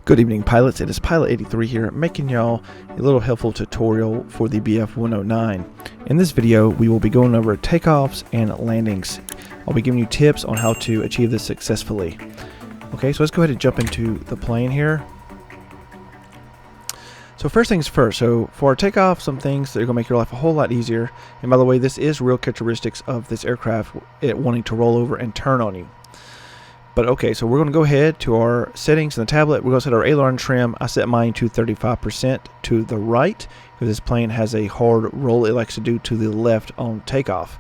Good evening, pilots. It is Pilot 83 here, making y'all a little helpful tutorial for the BF-109. In this video, we will be going over takeoffs and landings. I'll be giving you tips on how to achieve this successfully. Okay, so let's go ahead and jump into the plane here. So first things first, so for our takeoff, some things that are going to make your life a whole lot easier. And by the way, this is real characteristics of this aircraft, it wanting to roll over and turn on you. But okay, so we're going to go ahead to our settings in the tablet. We're going to set our aileron trim. I set mine to 35% to the right because this plane has a hard roll it likes to do to the left on takeoff.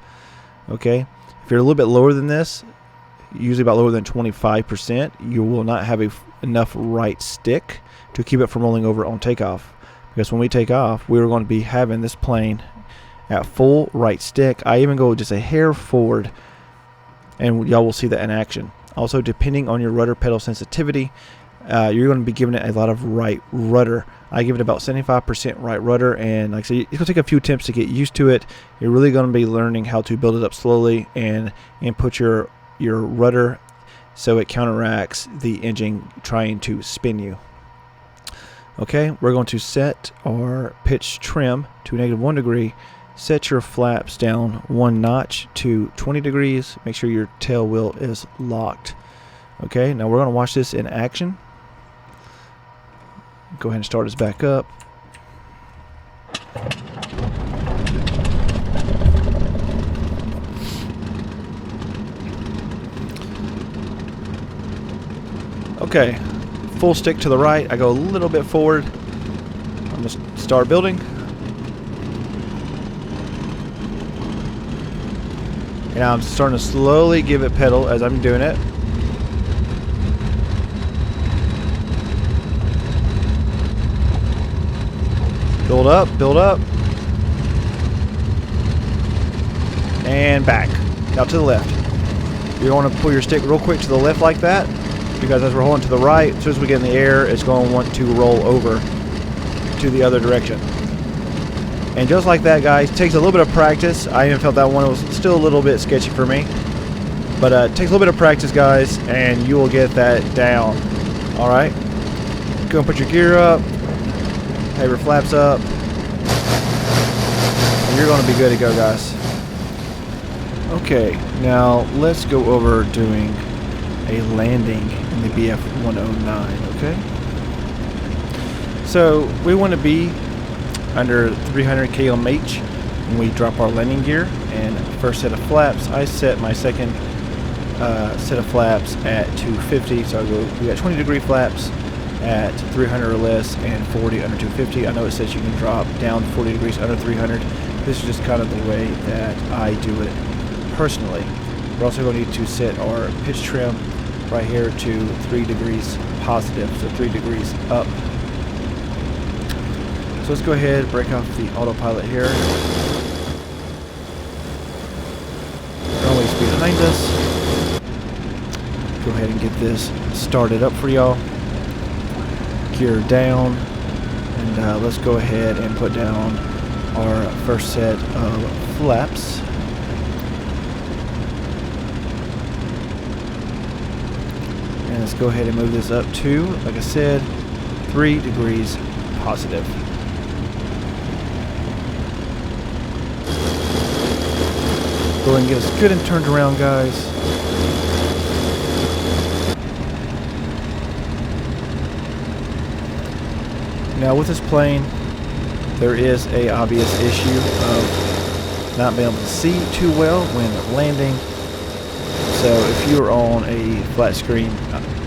Okay, if you're a little bit lower than this, usually about lower than 25%, you will not have enough right stick to keep it from rolling over on takeoff. Because when we take off, we're going to be having this plane at full right stick. I even go just a hair forward, and y'all will see that in action. Also, depending on your rudder pedal sensitivity, you're going to be giving it a lot of right rudder. I give it about 75% right rudder, and like I said, it's going to take a few attempts to get used to it. You're really going to be learning how to build it up slowly and put your rudder so it counteracts the engine trying to spin you. Okay, we're going to set our pitch trim to -1 degree. Set your flaps down 1 notch to 20 degrees. Make sure your tail wheel is locked. Okay, now we're going to watch this in action. Go ahead and start us back up. Okay, full stick to the right. I go a little bit forward. I'm going to start building. And I'm starting to slowly give it pedal as I'm doing it. Build up, and back. Now to the left. You're going to pull your stick real quick to the left like that, because as we're holding to the right, as soon as we get in the air, it's going to want to roll over to the other direction. And just like that, guys, it takes a little bit of practice. I even felt that one was still a little bit sketchy for me. But it takes a little bit of practice, guys, and you will get that down. Alright? Go and put your gear up. Have your flaps up. And you're going to be good to go, guys. Okay, now let's go over doing a landing in the BF-109, okay? So we want to be under 300 km/h when we drop our landing gear. And first set of flaps, I set my second set of flaps at 250. So we got 20 degree flaps at 300 or less and 40 under 250. I know it says you can drop down 40 degrees under 300. This is just kind of the way that I do it personally. We're also going to need to set our pitch trim right here to 3 degrees positive, so 3 degrees up. So let's go ahead and break off the autopilot here. Always behind us. Go ahead and get this started up for y'all. Gear down. And let's go ahead and put down our first set of flaps. And let's go ahead and move this up to, like I said, 3 degrees positive. Go ahead and get us good and turned around, guys. Now with this plane, there is a obvious issue of not being able to see too well when landing. So if you're on a flat screen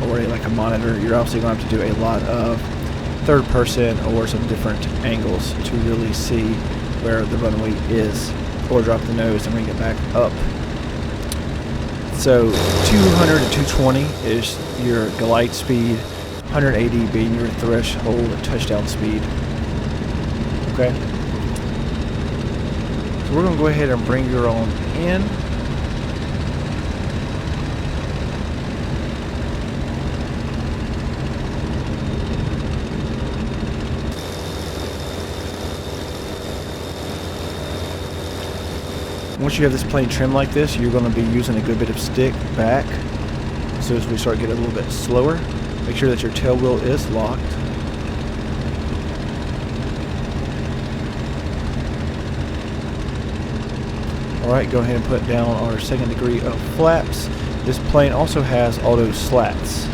or like a monitor, you're obviously going to have to do a lot of third person or some different angles to really see where the runway is, or drop the nose and bring it back up. So 200 to 220 is your glide speed, 180 being your threshold touchdown speed. Okay. So we're going to go ahead and bring your own in. Once you have this plane trimmed like this, you're going to be using a good bit of stick back as soon as we start getting a little bit slower. Make sure that your tail wheel is locked. Alright, go ahead and put down our 2nd degree of flaps. This plane also has auto slats.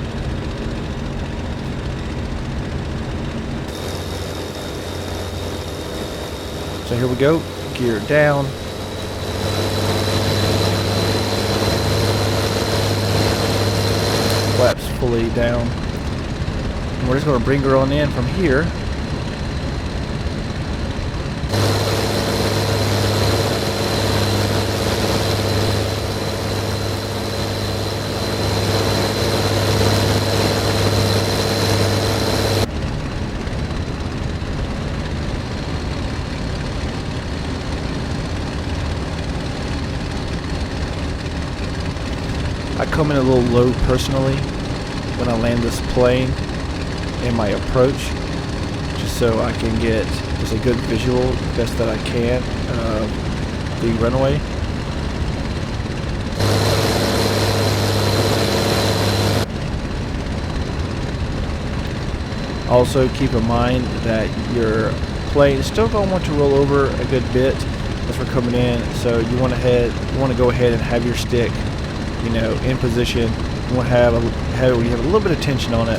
So here we go, gear down. Flaps fully down. And we're just going to bring her on in from here. I come in a little low personally when I land this plane in my approach, just so I can get just a good visual best that I can of the runway. Also keep in mind that your plane is still going to want to roll over a good bit as we're coming in, so you want to go ahead and have your stick, you know, in position. You want to have a little bit of tension on it.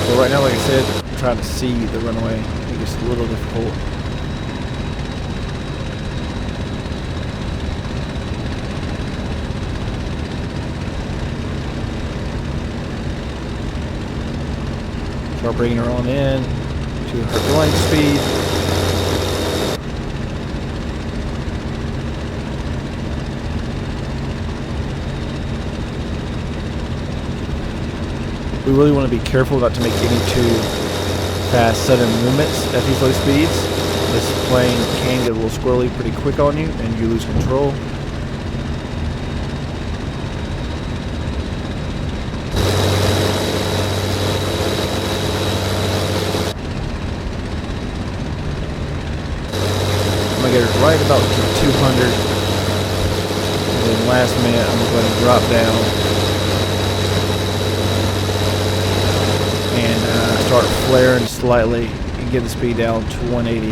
So right now, like I said, I'm trying to see the runway. I think it's a little difficult. Start bringing her on in to her glide speed. We really want to be careful not to make any too fast sudden movements at these low speeds. This plane can get a little squirrely pretty quick on you and you lose control. Get it right about to 200, and then last minute I'm going to drop down and start flaring slightly and get the speed down to 180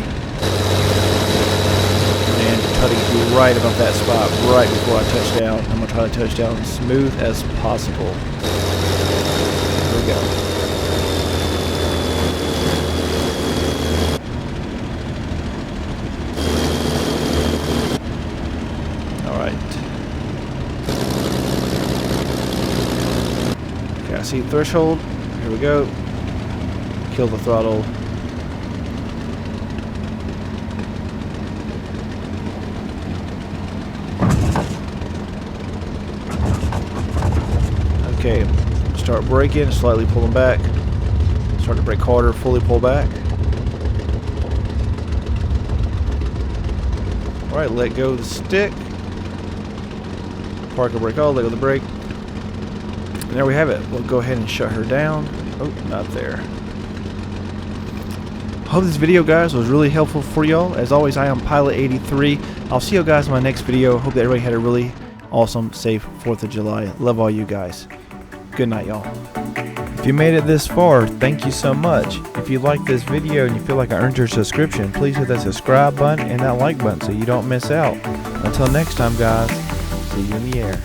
and try to get you right about that spot right before I touch down. I'm going to try to touch down as smooth as possible. Here we go. Okay, I see threshold. Here we go. Kill the throttle. Okay, start braking, slightly pulling back. Start to brake harder, fully pull back. Alright, let go of the stick. Park and brake all, let go of the brake. And there we have it. We'll go ahead and shut her down. Oh, not there. Hope this video, guys, was really helpful for y'all. As always, I am Pilot83. I'll see you guys in my next video. Hope that everybody had a really awesome, safe 4th of July. Love all you guys. Good night, y'all. If you made it this far, thank you so much. If you like this video and you feel like I earned your subscription, please hit that subscribe button and that like button so you don't miss out. Until next time, guys, see you in the air.